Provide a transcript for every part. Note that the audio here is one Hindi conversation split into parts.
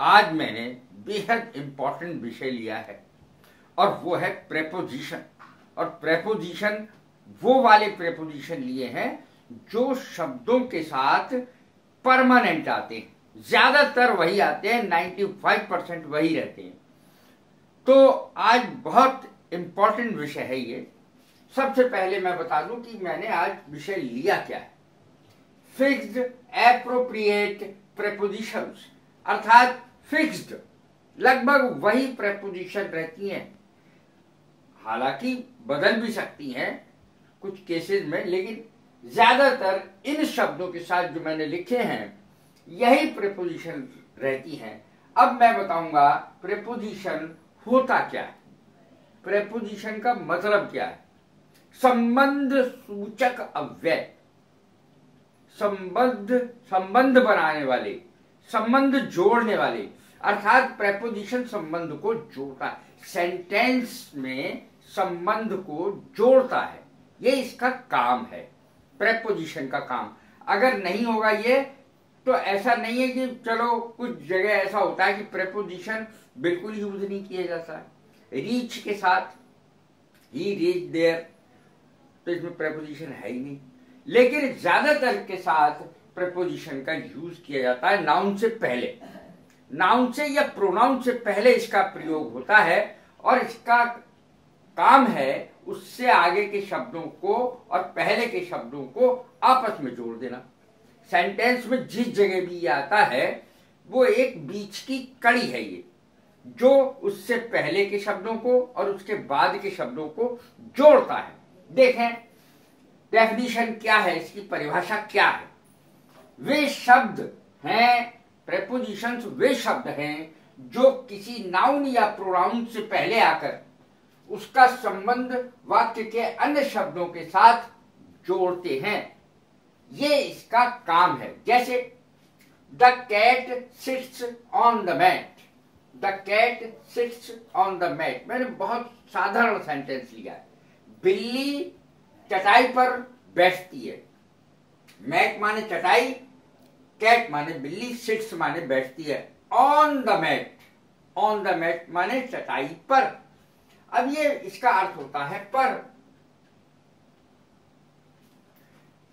आज मैंने बेहद इंपॉर्टेंट विषय लिया है और वो है प्रेपोजिशन। और प्रेपोजिशन वो वाले प्रेपोजिशन लिए हैं जो शब्दों के साथ परमानेंट आते हैं, ज्यादातर वही आते हैं, 95% वही रहते हैं। तो आज बहुत इंपॉर्टेंट विषय है ये। सबसे पहले मैं बता दूं कि मैंने आज विषय लिया क्या है। फिक्स्ड एप्रोप्रिएट प्रेपोजिशंस, अर्थात फिक्स्ड लगभग वही प्रेपोजिशन रहती हैं, हालांकि बदल भी सकती हैं कुछ केसेस में, लेकिन ज्यादातर इन शब्दों के साथ जो मैंने लिखे हैं यही प्रेपोजिशन रहती हैं। अब मैं बताऊंगा प्रेपोजिशन होता क्या है, प्रेपोजिशन का मतलब क्या है। संबंध सूचक अव्यय, संबंध बनाने वाले, संबंध जोड़ने वाले, अर्थात प्रेपोजिशन संबंध को जोड़ता है, सेंटेंस में संबंध को जोड़ता है, ये इसका काम है, प्रेपोजिशन का काम। अगर नहीं होगा ये तो ऐसा नहीं है कि चलो कुछ जगह ऐसा होता है कि प्रेपोजिशन बिल्कुल यूज नहीं किया जाता है। रीच के साथ ही रीच देयर, तो इसमें प्रेपोजिशन है ही नहीं, लेकिन ज्यादातर के साथ प्रेपोजिशन का यूज किया जाता है नाउन से पहले, नाउन से या प्रोनाउन से पहले इसका प्रयोग होता है और इसका काम है उससे आगे के शब्दों को और पहले के शब्दों को आपस में जोड़ देना। सेंटेंस में जिस जगह भी ये आता है वो एक बीच की कड़ी है ये, जो उससे पहले के शब्दों को और उसके बाद के शब्दों को जोड़ता है। देखें डेफिनेशन क्या है, इसकी परिभाषा क्या है। वे शब्द हैं, प्रेपोजिशंस वे शब्द हैं जो किसी नाउन या प्रोनाउन से पहले आकर उसका संबंध वाक्य के अन्य शब्दों के साथ जोड़ते हैं, ये इसका काम है। जैसे the cat sits on the mat, the cat sits on the mat, मैंने बहुत साधारण सेंटेंस लिया है। बिल्ली चटाई पर बैठती है, मैट माने चटाई, कैट माने बिल्ली, सिट्स माने बैठती है, on the mat, on the mat माने चटाई पर। अब ये इसका अर्थ होता है पर।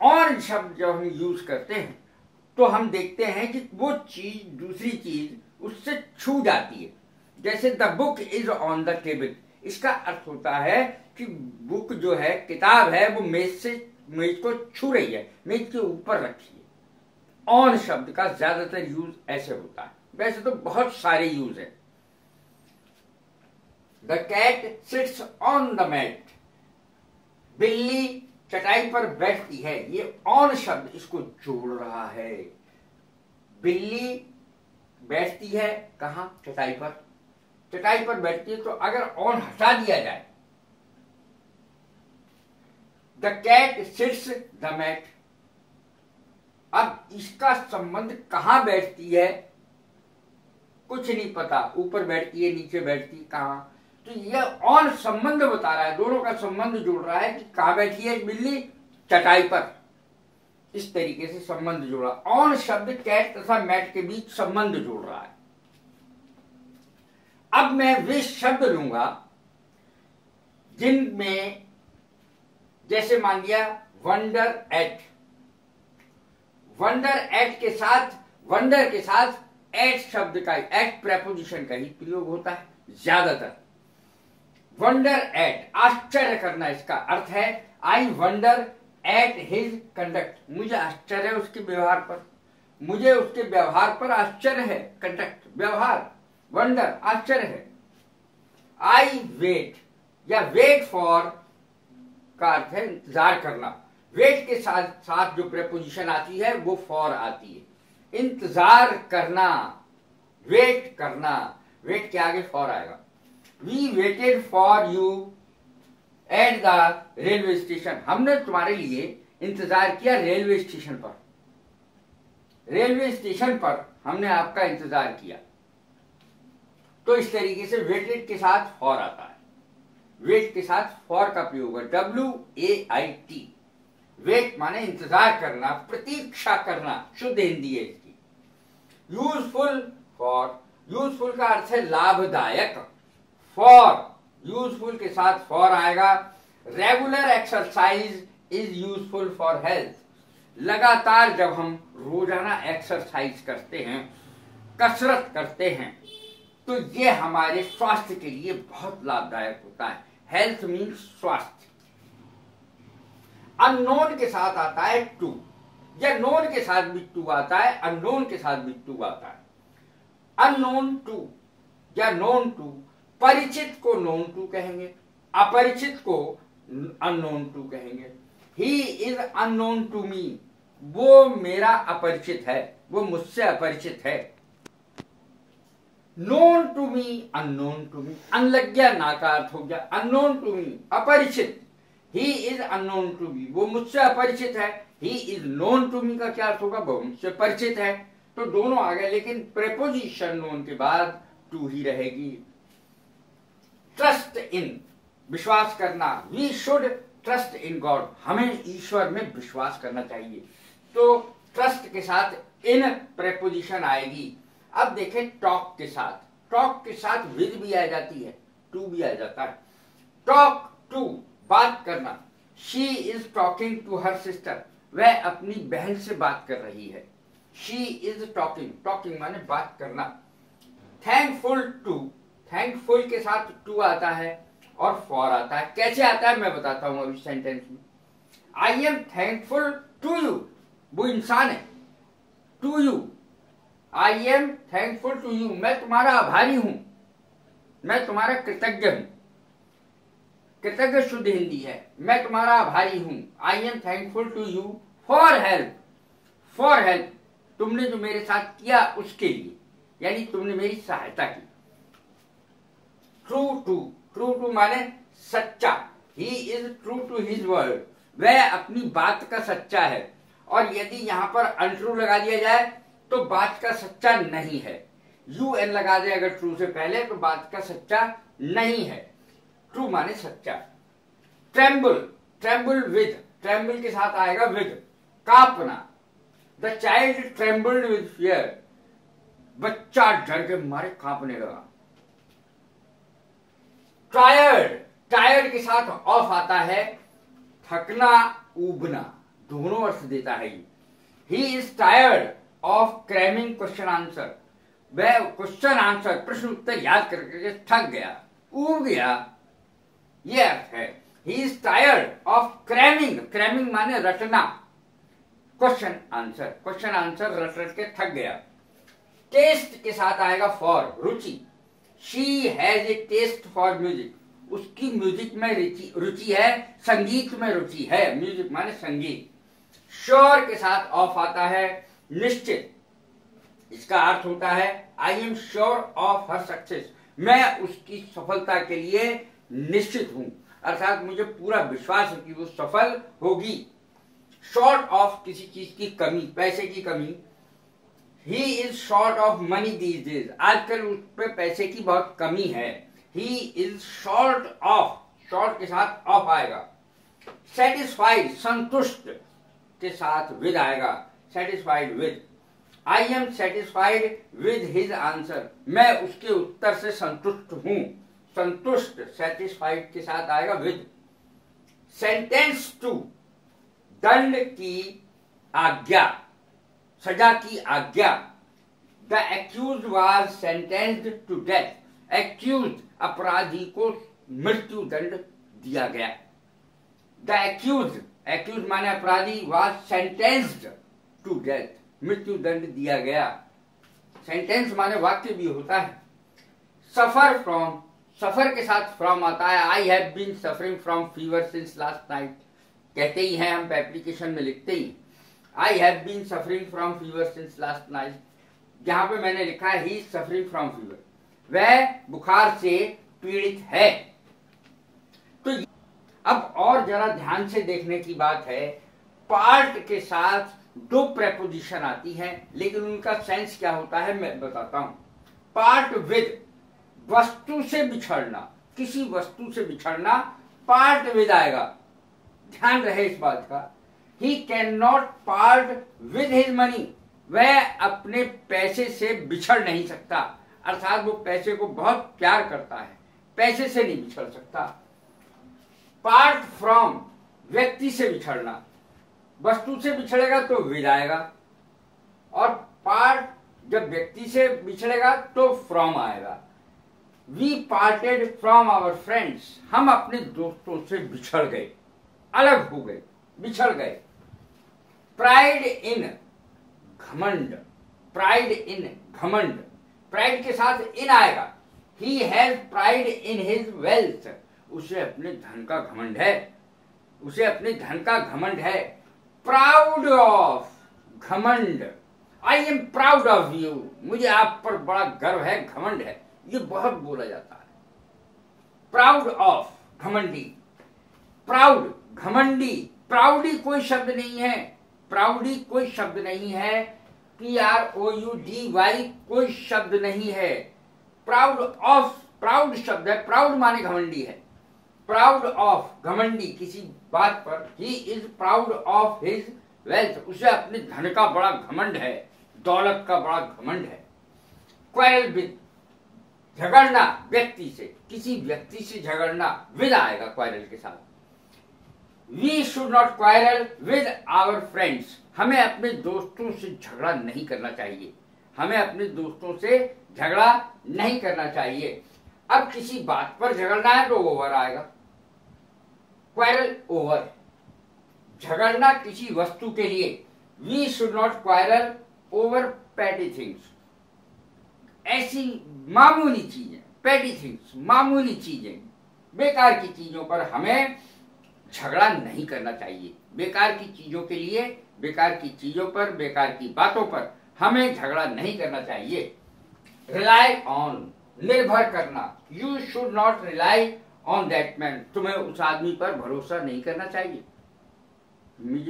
और शब्द जब हम यूज करते हैं तो हम देखते हैं कि वो चीज दूसरी चीज उससे छू जाती है। जैसे the book is on the table, इसका अर्थ होता है कि बुक जो है, किताब है, वो मेज को छू रही है, मेज के ऊपर रखी है। ऑन शब्द का ज्यादातर यूज ऐसे होता है, वैसे तो बहुत सारे यूज है। The cat sits on the mat, बिल्ली चटाई पर बैठती है, ये ऑन शब्द इसको जोड़ रहा है। बिल्ली बैठती है कहां, चटाई पर, चटाई पर बैठती है, तो अगर ऑन हटा दिया जाए, the cat sits the mat, अब इसका संबंध कहां बैठती है कुछ नहीं पता, ऊपर बैठती है, नीचे बैठती है, कहां, तो यह ऑन संबंध बता रहा है, दोनों का संबंध जोड़ रहा है कि कहां बैठी है बिल्ली, चटाई पर। इस तरीके से संबंध जोड़ा। ऑन शब्द कैट तथा मैट के बीच संबंध जोड़ रहा है। अब मैं वे शब्द लूंगा जिनमें, जैसे मान लिया वंडर एट, वंडर एट के साथ, वंडर के साथ एट शब्द का, एट प्रेपोजिशन का ही प्रयोग होता है ज्यादातर। वंडर एट, आश्चर्य करना इसका अर्थ है। I wonder at his conduct, मुझे आश्चर्य है उसके व्यवहार पर, मुझे उसके व्यवहार पर आश्चर्य है, कंडक्ट व्यवहार, वंडर आश्चर्य है। आई वेट या वेट फॉर का अर्थ है इंतजार करना। वेट के साथ साथ जो प्रेपोजिशन आती है वो फॉर आती है। इंतजार करना, वेट करना, वेट के आगे फॉर आएगा। We waited for you at the railway station, हमने तुम्हारे लिए इंतजार किया रेलवे स्टेशन पर, रेलवे स्टेशन पर हमने आपका इंतजार किया। तो इस तरीके से वेटेड के साथ फॉर आता है, वेट के साथ फॉर का प्रयोग है, WAIT। वेट माने इंतजार करना, प्रतीक्षा करना, शुद्ध हिंदी है इसकी। यूजफुल फॉर यूजफुल का अर्थ है लाभदायक। फॉर, यूजफुल के साथ फॉर आएगा। Regular exercise is useful for health. लगातार जब हम रोजाना एक्सरसाइज करते हैं, कसरत करते हैं, तो ये हमारे स्वास्थ्य के लिए बहुत लाभदायक होता है। हेल्थ मीन्स स्वास्थ्य। अननोन के साथ आता है टू, या नोन के साथ भी टू आता है, अननोन के साथ भी टू आता है। अननोन टू या नोन टू, परिचित को नोन टू कहेंगे, अपरिचित को अननोन टू कहेंगे। He is unknown to me, वो मेरा अपरिचित है, वो मुझसे अपरिचित है। Known to me, unknown to me, un लग गया, ना का अर्थ हो गया। अननोन टू मी, अपरिचित। He is unknown to me, वो मुझसे अपरिचित है। He is known to me का क्या अर्थ होगा? वो मुझसे परिचित है। तो दोनों आ गए, लेकिन प्रेपोजिशन नोन के बाद टू ही रहेगी। ट्रस्ट इन, विश्वास करना। We should trust in God, हमें ईश्वर में विश्वास करना चाहिए। तो ट्रस्ट के साथ इन प्रेपोजिशन आएगी। अब देखें टॉक के साथ, टॉक के साथ विद भी आ जाती है, टू भी आ जाता है। टॉक टू, बात करना। She is talking to her sister, वह अपनी बहन से बात कर रही है। शी इज टॉकिंग, टॉकिंग माने बात करना। थैंकफुल टू, थैंकफुल के साथ टू आता है और फॉर आता है। कैसे आता है मैं बताता हूं अभी सेंटेंस में। I am thankful to you, वो इंसान है। To you, I am thankful to you, मैं तुम्हारा आभारी हूं, मैं तुम्हारा कृतज्ञ हूं। कृतज्ञ शुद्ध हिंदी है, मैं तुम्हारा आभारी हूं। I am thankful to you for help, for help, तुमने जो मेरे साथ किया उसके लिए, यानी तुमने मेरी सहायता की। ट्रू टू, ट्रू टू माने सच्चा। He is true to his word, वह अपनी बात का सच्चा है। और यदि यहां पर अनट्रू लगा दिया जाए तो बात का सच्चा नहीं है। यू एन लगा दे अगर ट्रू से पहले तो बात का सच्चा नहीं है। ट्रू माने सच्चा। ट्रेम्बल, ट्रेम्बल विद, ट्रेम्बल के साथ आएगा विद, कांपना। The child trembled with fear, बच्चा डर के मारे कांपने लगा। टायर्ड, टायर्ड के साथ ऑफ आता है, थकना, ऊबना, दोनों अर्थ देता है। He is tired of cramming question answer, वह क्वेश्चन आंसर प्रश्न उत्तर याद करके थक गया, ऊब गया, यह अर्थ है। He is tired of cramming, cramming माने रटना, क्वेश्चन आंसर, क्वेश्चन आंसर रट रट के थक गया। टेस्ट के साथ आएगा फॉर, रुचि। She has a taste for music, उसकी म्यूजिक में रुचि है, संगीत में रुचि है। म्यूजिक माने संगीत। श्योर के साथ ऑफ आता है, निश्चित। इसका अर्थ होता है I am sure of her success, मैं उसकी सफलता के लिए निश्चित हूं, अर्थात मुझे पूरा विश्वास है कि वो सफल होगी। शॉर्ट ऑफ किसी चीज की कमी, पैसे की कमी। He is short of money these days, आजकल उस पर पैसे की बहुत कमी है। He is short of, short के साथ ऑफ आएगा। सेटिस्फाइड, संतुष्ट के साथ विद आएगा, satisfied with. I am satisfied with his answer, मैं उसके उत्तर से संतुष्ट हूं। संतुष्ट सेटिस्फाइड के साथ आएगा विद। सेंटेंस टू, दंड की आज्ञा, सजा की आज्ञा। The accused was sentenced to death, accused अपराधी को मृत्यु दंड दिया गया। द एक्यूज, एक्यूज माने अपराधी, वाज सेंटेंस्ड टू डेथ, मृत्यु दंड दिया गया। सेंटेंस माने वाक्य भी होता है। सफर फ्रॉम, सफर के साथ फ्रॉम आता है। I have been suffering from fever since last night, कहते ही हैं हम एप्लीकेशन में लिखते ही, I have been suffering from fever since last night. जहां पे मैंने लिखा है he is suffering from fever, वह बुखार से पीड़ित है। तो अब और जरा ध्यान से देखने की बात है, पार्ट के साथ दो प्रेपोजिशन आती हैं, लेकिन उनका सेंस क्या होता है मैं बताता हूं। पार्ट विद, वस्तु से बिछड़ना, किसी वस्तु से बिछड़ना, पार्ट विद आएगा, ध्यान रहे इस बात का। He can not part with his money, वह अपने पैसे से बिछड़ नहीं सकता, अर्थात वो पैसे को बहुत प्यार करता है, पैसे से नहीं बिछड़ सकता। पार्ट फ्रॉम, व्यक्ति से बिछड़ना, वस्तु से बिछड़ेगा तो विदाएगा, और पार्ट जब व्यक्ति से बिछड़ेगा तो फ्रॉम आएगा। We parted from our friends, हम अपने दोस्तों से बिछड़ गए, अलग हो गए, बिछड़ गए। प्राइड इन, घमंड, प्राइड इन घमंड, प्राइड के साथ इन आएगा। He has pride in his wealth, उसे अपने धन का घमंड है, उसे अपने धन का घमंड है। प्राउड ऑफ, घमंड, I am proud of you, मुझे आप पर बड़ा गर्व है, घमंड है, ये बहुत बोला जाता है। प्राउड ऑफ, घमंडी। प्राउड, घमंडी, प्राउडी कोई शब्द नहीं है, प्राउडी कोई शब्द नहीं है, PROUDY कोई शब्द नहीं है। प्राउड ऑफ, प्राउड शब्द है, प्राउड माने घमंडी है। प्राउड ऑफ, घमंडी किसी बात पर। He is proud of his wealth, उसे अपने धन का बड़ा घमंड है, दौलत का बड़ा घमंड है। क्वारल विद, झगड़ना व्यक्ति से, किसी व्यक्ति से झगड़ना, विद आएगा क्वारल के साथ। We should not quarrel with our friends, हमें अपने दोस्तों से झगड़ा नहीं करना चाहिए, हमें अपने दोस्तों से झगड़ा नहीं करना चाहिए। अब किसी बात पर झगड़ना है तो ओवर आएगा, क्वारल ओवर, झगड़ना किसी वस्तु के लिए। We should not quarrel over petty things, ऐसी मामूली चीजें, पैटी थिंग्स मामूली चीजें, बेकार की चीजों पर हमें झगड़ा नहीं करना चाहिए। बेकार की चीजों के लिए, बेकार की चीजों पर, बेकार की बातों पर हमें झगड़ा नहीं करना चाहिए। रिलाई ऑन, निर्भर करना। You should not rely on that man, तुम्हें उस आदमी पर भरोसा नहीं करना चाहिए।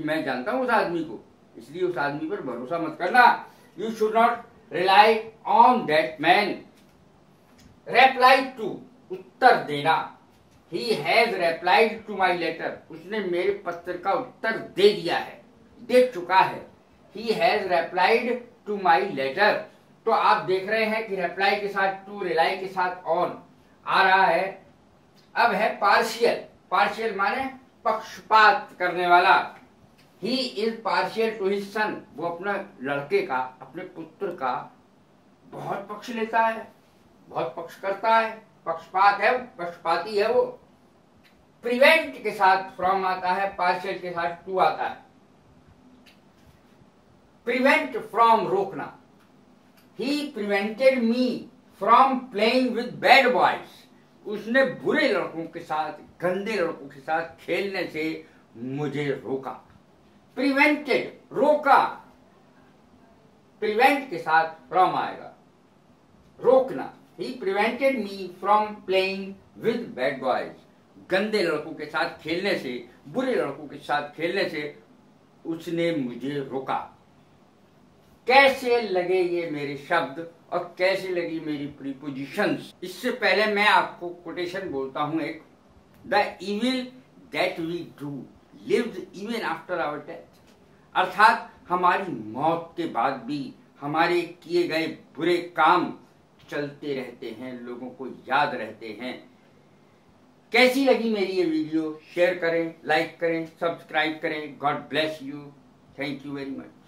मैं जानता हूं उस आदमी को, इसलिए उस आदमी पर भरोसा मत करना। You should not rely on that man. Reply to, उत्तर देना। He has replied to my letter, उसने मेरे पत्र का उत्तर दे दिया है, दे चुका है। He has replied to my letter. तो आप देख रहे हैं कि रिप्लाई के साथ टू, रिलाई के साथ ऑन आ रहा है। अब है पार्शियल, पार्शियल माने पक्षपात करने वाला। He is partial two his son, वो अपने लड़के का, अपने पुत्र का बहुत पक्ष लेता है, बहुत पक्ष करता है, पक्षपात है, पक्षपाती है वो। प्रिवेंट के साथ फ्रॉम आता है, पार्शियल के साथ टू आता है। प्रिवेंट फ्रॉम, रोकना। He prevented me from playing with bad boys, उसने बुरे लड़कों के साथ, गंदे लड़कों के साथ खेलने से मुझे रोका। प्रिवेंटेड, रोका, प्रिवेंट के साथ फ्रॉम आएगा, रोकना। He prevented me from playing with bad boys, गंदे लड़कों के साथ खेलने से, बुरे लड़कों के साथ खेलने से उसने मुझे रोका। कैसे लगे ये मेरे शब्द और कैसे लगी मेरी प्रीपोजिशंस। इससे पहले मैं आपको कोटेशन बोलता हूं एक। The evil that we do lives even after our death, अर्थात हमारी मौत के बाद भी हमारे किए गए बुरे काम चलते रहते हैं, लोगों को याद रहते हैं। कैसी लगी मेरी ये वीडियो, शेयर करें, लाइक करें, सब्सक्राइब करें। God bless you, thank you very much.